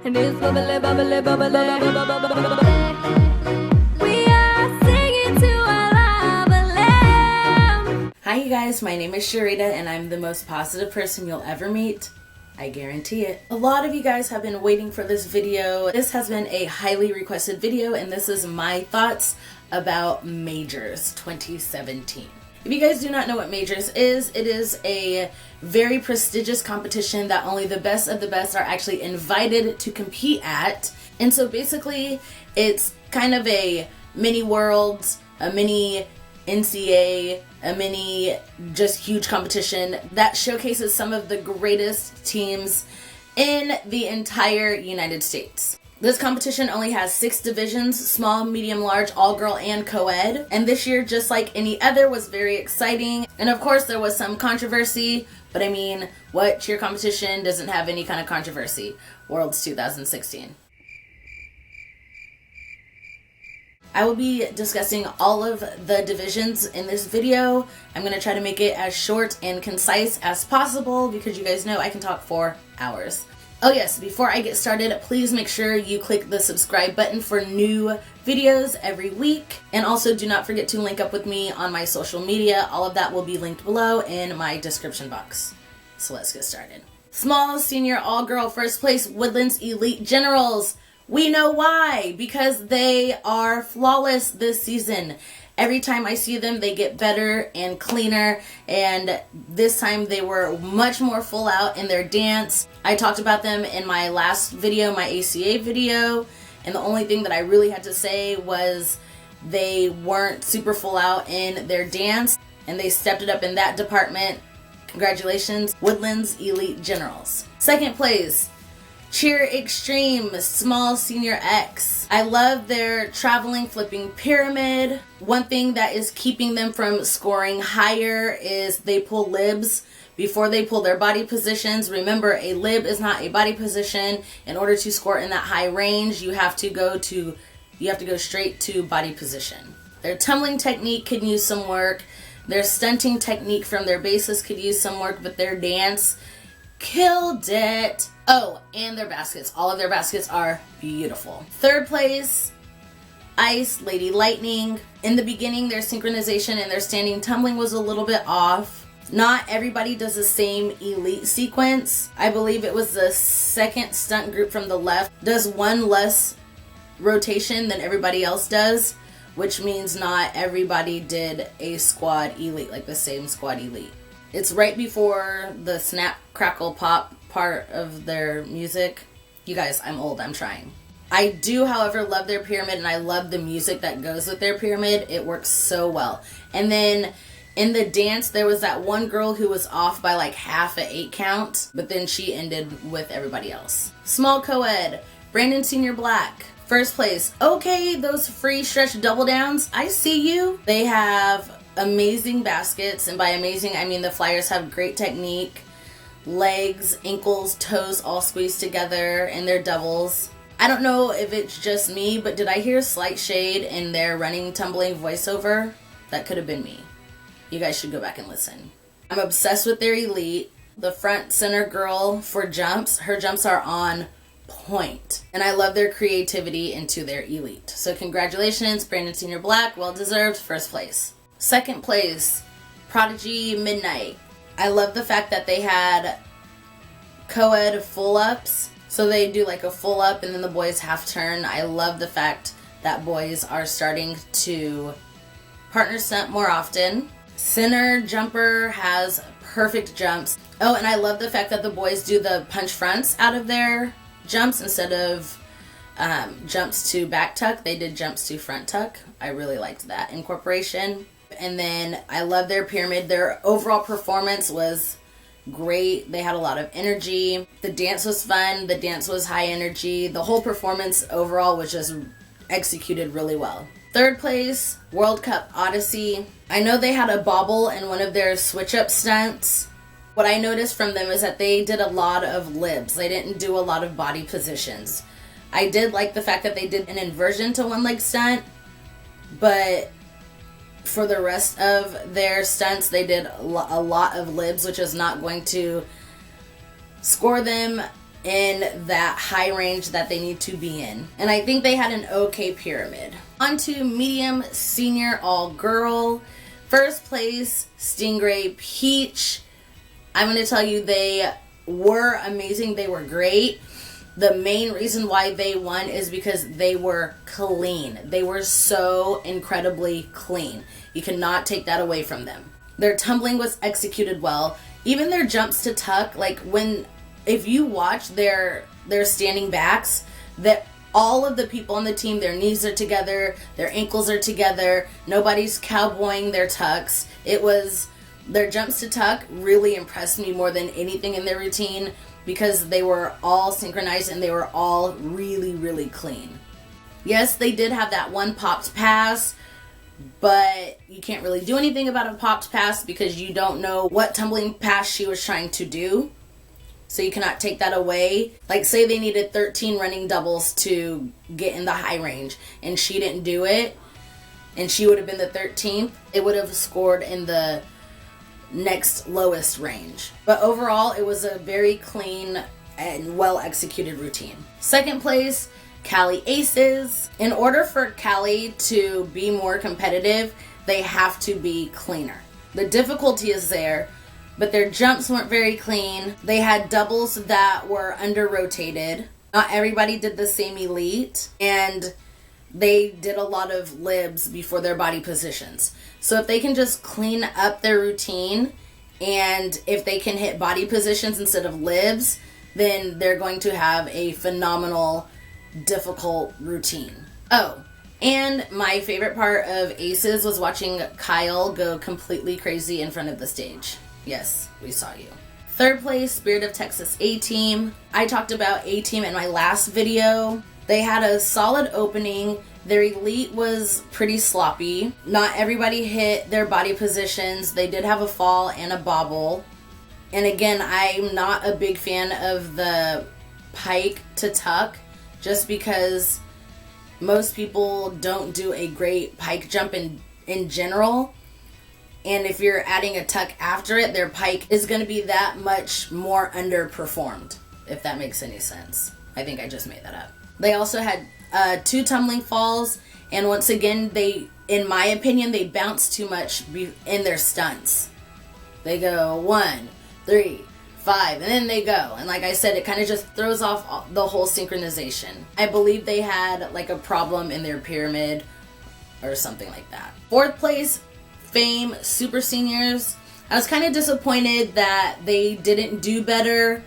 and it's bubbly, bubbly, bubbly, bubbly, bubbly, bubbly. We are singing to our love. Hi you guys, my name is Cherita and I'm the most positive person you'll ever meet. I guarantee it. A lot of you guys have been waiting for this video. This has been a highly requested video and this is my thoughts about Majors 2017. If you guys do not know what Majors is, it is a very prestigious competition that only the best of the best are actually invited to compete at. And so basically it's kind of a mini Worlds, a mini NCA, a mini just huge competition that showcases some of the greatest teams in the entire United States. This competition only has 6 divisions, small, medium, large, all-girl, and co-ed. And this year, just like any other, was very exciting. And of course, there was some controversy, but I mean, what cheer competition doesn't have any kind of controversy? Worlds 2016. I will be discussing all of the divisions in this video. I'm going to try to make it as short and concise as possible because you guys know I can talk for hours. Oh yes, before I get started, please make sure you click the subscribe button for new videos every week. And also do not forget to link up with me on my social media. All of that will be linked below in my description box. So let's get started. Small, senior, all-girl, first place, Woodlands Elite Generals. We know why, because they are flawless this season. Every time I see them, they get better and cleaner, and this time they were much more full out in their dance. I talked about them in my last video, my ACA video, and the only thing that I really had to say was they weren't super full out in their dance, and they stepped it up in that department. Congratulations, Woodlands Elite Generals. Second place, Cheer Extreme Small Senior X. I love their traveling flipping pyramid. One thing that is keeping them from scoring higher is they pull libs before they pull their body positions. Remember, a lib is not a body position. In order to score in that high range, you have to go straight to body position. Their tumbling technique could use some work. Their stunting technique from their bases could use some work, but their dance killed it. Oh, and their baskets. All of their baskets are beautiful. Third place, Ice Lady Lightning. In the beginning, their synchronization and their standing tumbling was a little bit off. Not everybody does the same elite sequence. I believe it was the second stunt group from the left does one less rotation than everybody else does, which means not everybody did a squad elite, like the same squad elite. It's right before the snap, crackle, pop part of their music. You guys, I'm old, I'm trying. I do, however, love their pyramid and I love the music that goes with their pyramid. It works so well. And then in the dance, there was that one girl who was off by like half an 8 count, but then she ended with everybody else. Small co-ed, Brandon Senior Black. First place. Okay, those free stretch double downs, I see you. They have amazing baskets, and by amazing I mean the flyers have great technique. Legs, ankles, toes all squeezed together in their doubles. I don't know if it's just me, but did I hear slight shade in their running, tumbling voiceover? That could have been me. You guys should go back and listen. I'm obsessed with their elite. The front center girl for jumps, her jumps are on point. And I love their creativity into their elite. So congratulations, Brandon Senior Black, well deserved, first place. Second place, Prodigy Midnight. I love the fact that they had co-ed full ups. So they do like a full up and then the boys half turn. I love the fact that boys are starting to partner stunt more often. Center jumper has perfect jumps. Oh, and I love the fact that the boys do the punch fronts out of their jumps instead of jumps to back tuck. They did jumps to front tuck. I really liked that incorporation. And then I love their pyramid. Their overall performance was great. They had a lot of energy. The dance was fun. The dance was high energy. The whole performance overall was just executed really well. Third place, World Cup Odyssey. I know they had a bobble in one of their switch-up stunts. What I noticed from them is that they did a lot of libs. They didn't do a lot of body positions. I did like the fact that they did an inversion to one leg stunt, but for the rest of their stunts, they did a lot of libs, which is not going to score them in that high range that they need to be in. And I think they had an okay pyramid. On to medium senior all girl. First place, Stingray Peach. I'm going to tell you, they were amazing. They were great. The main reason why they won is because they were clean. They were so incredibly clean. You cannot take that away from them. Their tumbling was executed well. Even their jumps to tuck, like if you watch their standing backs, that all of the people on the team, their knees are together, their ankles are together, nobody's cowboying their tucks. Their jumps to tuck really impressed me more than anything in their routine, because they were all synchronized and they were all really, really clean. Yes, they did have that one popped pass, but you can't really do anything about a popped pass because you don't know what tumbling pass she was trying to do. So you cannot take that away. Like, say they needed 13 running doubles to get in the high range and she didn't do it, and she would have been the 13th, it would have scored in the next lowest range. But overall, it was a very clean and well executed routine. Second place, Cali Aces. In order for Cali to be more competitive, they have to be cleaner. The difficulty is there, but their jumps weren't very clean. They had doubles that were under rotated. Not everybody did the same elite, and they did a lot of libs before their body positions. So if they can just clean up their routine, and if they can hit body positions instead of libs, then they're going to have a phenomenal, difficult routine. Oh, and my favorite part of Aces was watching Kyle go completely crazy in front of the stage. Yes, we saw you. Third place, Spirit of Texas A-Team. I talked about A-Team in my last video. They had a solid opening. Their elite was pretty sloppy. Not everybody hit their body positions. They did have a fall and a bobble. And again, I'm not a big fan of the pike to tuck, just because most people don't do a great pike jump in general. And if you're adding a tuck after it, their pike is going to be that much more underperformed, if that makes any sense. I think I just made that up. They also had 2 tumbling falls, and once again, in my opinion, they bounce too much in their stunts. They go 1, 3, 5, and then they go. And like I said, it kind of just throws off the whole synchronization. I believe they had like a problem in their pyramid or something like that. Fourth place, Fame Super Seniors. I was kind of disappointed that they didn't do better.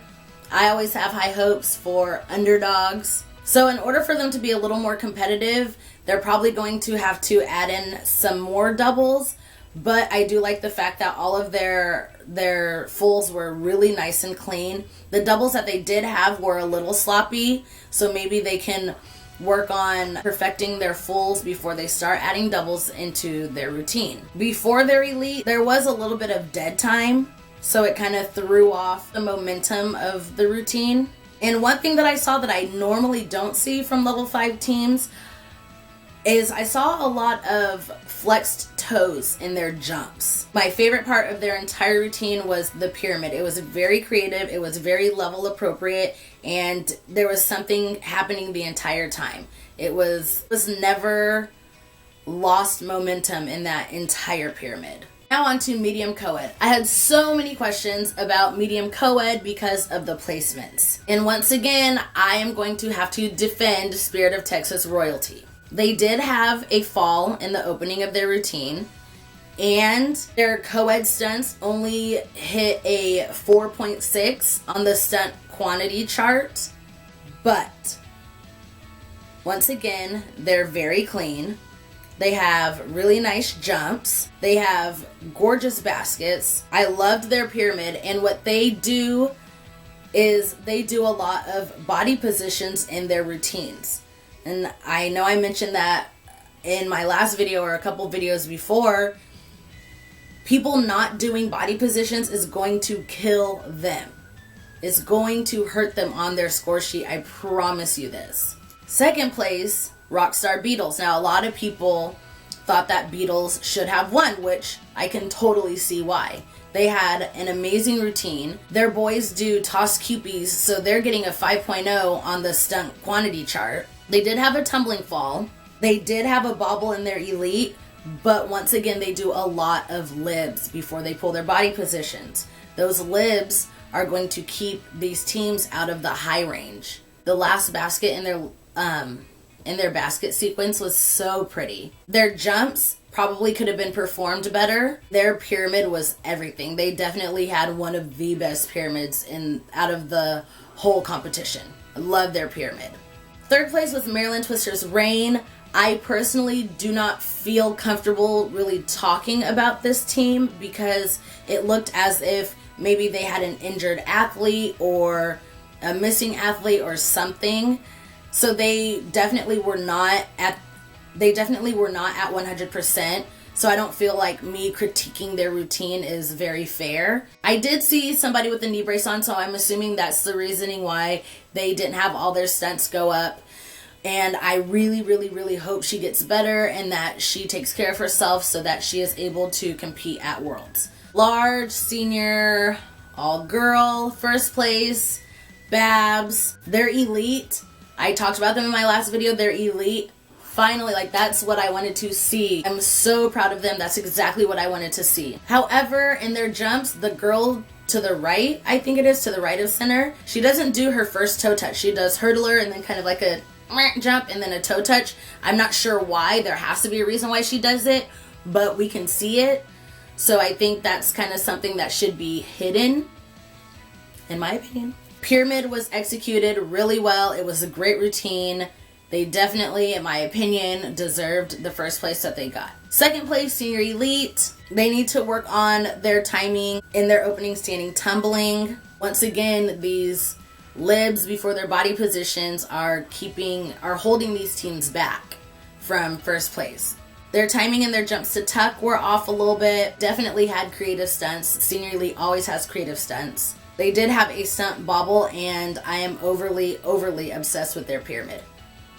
I always have high hopes for underdogs. So in order for them to be a little more competitive, they're probably going to have to add in some more doubles. But I do like the fact that all of their fulls were really nice and clean. The doubles that they did have were a little sloppy, so maybe they can work on perfecting their fulls before they start adding doubles into their routine. Before their elite, there was a little bit of dead time, so it kind of threw off the momentum of the routine. And one thing that I saw that I normally don't see from level 5 teams is I saw a lot of flexed toes in their jumps. My favorite part of their entire routine was the pyramid. It was very creative, it was very level appropriate, and there was something happening the entire time. It was never lost momentum in that entire pyramid. Now on to medium co-ed. I had so many questions about medium co-ed because of the placements. And once again, I am going to have to defend Spirit of Texas royalty. They did have a fall in the opening of their routine, and their co-ed stunts only hit a 4.6 on the stunt quantity chart. But once again, they're very clean. They have really nice jumps. They have gorgeous baskets. I loved their pyramid, and what they do is they do a lot of body positions in their routines. And I know I mentioned that in my last video or a couple videos before. People not doing body positions is going to kill them. It's going to hurt them on their score sheet. I promise you this. Second place, Rockstar Beatles. Now, a lot of people thought that Beatles should have won, which I can totally see why. They had an amazing routine. Their boys do toss cupies, so they're getting a 5.0 on the stunt quantity chart. They did have a tumbling fall. They did have a bobble in their elite, but once again, they do a lot of libs before they pull their body positions. Those libs are going to keep these teams out of the high range. The last basket in their basket sequence was so pretty. Their jumps probably could have been performed better. Their pyramid was everything. They definitely had one of the best pyramids out of the whole competition. I love their pyramid. Third place was Maryland Twister's Rain. I personally do not feel comfortable really talking about this team because it looked as if maybe they had an injured athlete or a missing athlete or something. So they definitely were not at 100%. So I don't feel like me critiquing their routine is very fair. I did see somebody with a knee brace on, so I'm assuming that's the reasoning why they didn't have all their stunts go up. And I really, really, really hope she gets better and that she takes care of herself so that she is able to compete at Worlds. Large, senior, all girl, first place, Babs. They're elite. I talked about them in my last video. They're elite. Finally, like, that's what I wanted to see. I'm so proud of them. That's exactly what I wanted to see. However, in their jumps, the girl to the right, I think it is, to the right of center, she doesn't do her first toe touch. She does hurdler and then kind of like a jump and then a toe touch. I'm not sure why. There has to be a reason why she does it, but we can see it. So I think that's kind of something that should be hidden, in my opinion. Pyramid was executed really well. It was a great routine. They definitely, in my opinion, deserved the first place that they got. Second place, Senior Elite. They need to work on their timing in their opening standing tumbling. Once again, these libs before their body positions are holding these teams back from first place. Their timing and their jumps to tuck were off a little bit. Definitely had creative stunts. Senior Elite always has creative stunts. They did have a stunt bobble, and I am overly obsessed with their pyramid,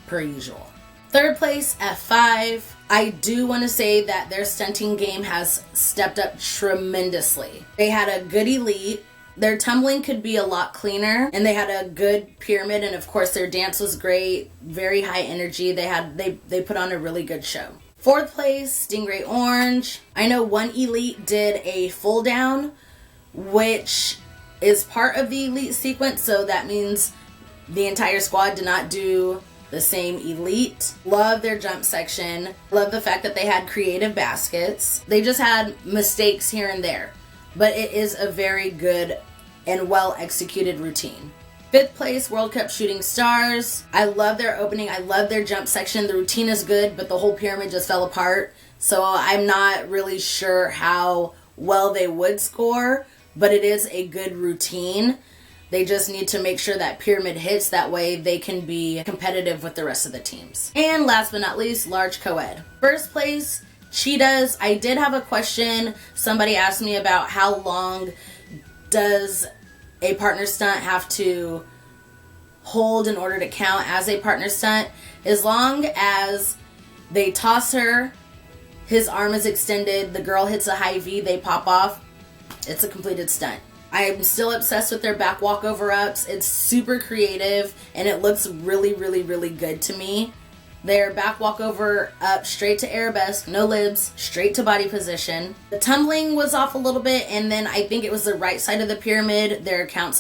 per usual. Third place, F5. I do want to say that their stunting game has stepped up tremendously. They had a good elite. Their tumbling could be a lot cleaner, and they had a good pyramid, and of course their dance was great, very high energy. They put on a really good show. Fourth place, Stingray Orange. I know one elite did a full down, which is part of the elite sequence, so that means the entire squad did not do the same elite. Love their jump section. Love the fact that they had creative baskets. They just had mistakes here and there, but it is a very good and well executed routine. Fifth place, World Cup Shooting Stars. I love their opening. I love their jump section. The routine is good, but the whole pyramid just fell apart. So I'm not really sure how well they would score, but it is a good routine. They just need to make sure that pyramid hits. That way they can be competitive with the rest of the teams. And last but not least, Large Co-Ed. First place, Cheetahs. I did have a question. Somebody asked me about how long does a partner stunt have to hold in order to count as a partner stunt. As long as they toss her, his arm is extended, the girl hits a high V, they pop off, it's a completed stunt. I am still obsessed with their back walkover ups. It's super creative and it looks really, really, really good to me. Their back walkover up straight to arabesque, no libs, straight to body position. The tumbling was off a little bit, and then I think it was the right side of the pyramid. Their counts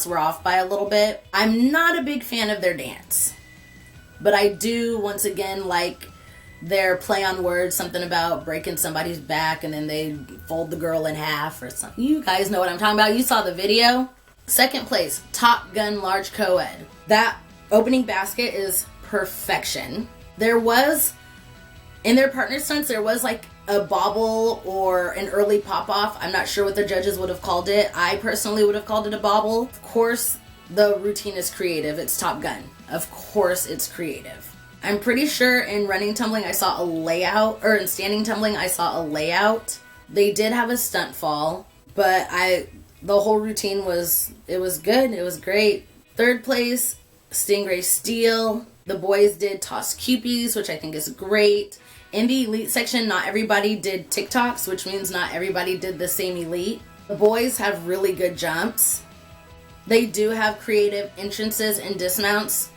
were off by a little bit. I'm not a big fan of their dance, but I do once again like their play on words, something about breaking somebody's back and then they fold the girl in half or something. You guys know what I'm talking about. You saw the video. Second place, Top Gun Large Co-Ed. That opening basket is perfection. There was, in their partner stunts, there was like a bobble or an early pop-off. I'm not sure what the judges would have called it. I personally would have called it a bobble. Of course, the routine is creative. It's Top Gun. Of course, it's creative. I'm pretty sure in running tumbling, I saw a layout, or in standing tumbling, I saw a layout. They did have a stunt fall, but the whole routine was good. It was great. Third place, Stingray Steel. The boys did toss cupies, which I think is great. In the elite section, not everybody did TikToks, which means not everybody did the same elite. The boys have really good jumps. They do have creative entrances and dismounts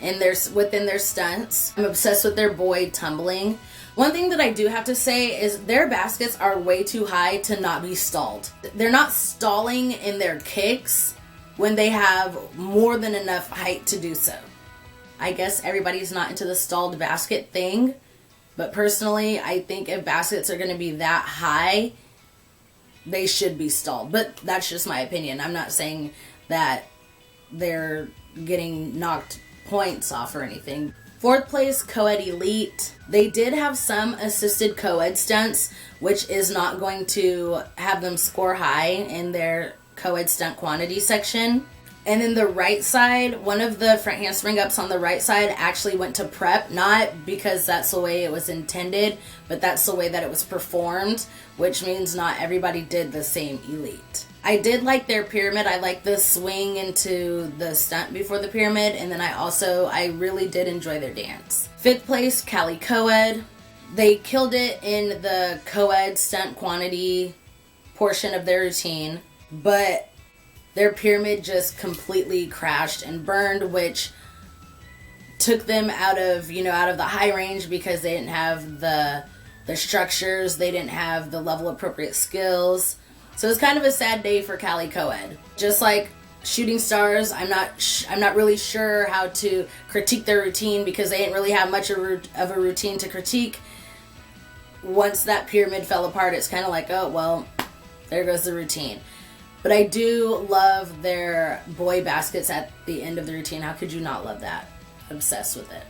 within their stunts. I'm obsessed with their boy tumbling. One thing that I do have to say is their baskets are way too high to not be stalled. They're not stalling in their kicks when they have more than enough height to do so. I guess everybody's not into the stalled basket thing, but personally, I think if baskets are going to be that high, they should be stalled. But that's just my opinion. I'm not saying that they're getting knocked points off or anything. 4th place, co-ed elite. They did have some assisted co-ed stunts, which is not going to have them score high in their co-ed stunt quantity section. And then the right side, one of the front handspring ups on the right side actually went to prep, not because that's the way it was intended, but that's the way that it was performed, which means not everybody did the same elite. I did like their pyramid. I like the swing into the stunt before the pyramid, and then I really did enjoy their dance. 5th place, Cali Co-ed. They killed it in the co-ed stunt quantity portion of their routine, but their pyramid just completely crashed and burned, which took them out of the high range because they didn't have the structures, they didn't have the level appropriate skills. So it's kind of a sad day for Cali Co-ed. Just like Shooting Stars, I'm not really sure how to critique their routine because they didn't really have much of a routine to critique. Once that pyramid fell apart, it's kind of like, oh, well, there goes the routine. But I do love their boy baskets at the end of the routine. How could you not love that? Obsessed with it.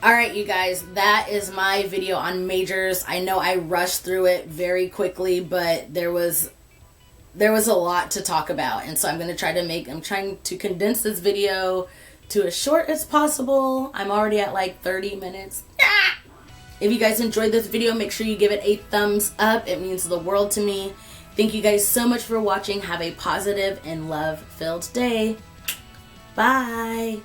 Alright, you guys, that is my video on majors. I know I rushed through it very quickly, but there was a lot to talk about, and so I'm trying to condense this video to as short as possible. I'm already at like 30 minutes. If you guys enjoyed this video, make sure you give it a thumbs up. It means the world to me. Thank you guys so much for watching. Have a positive and love-filled day. Bye.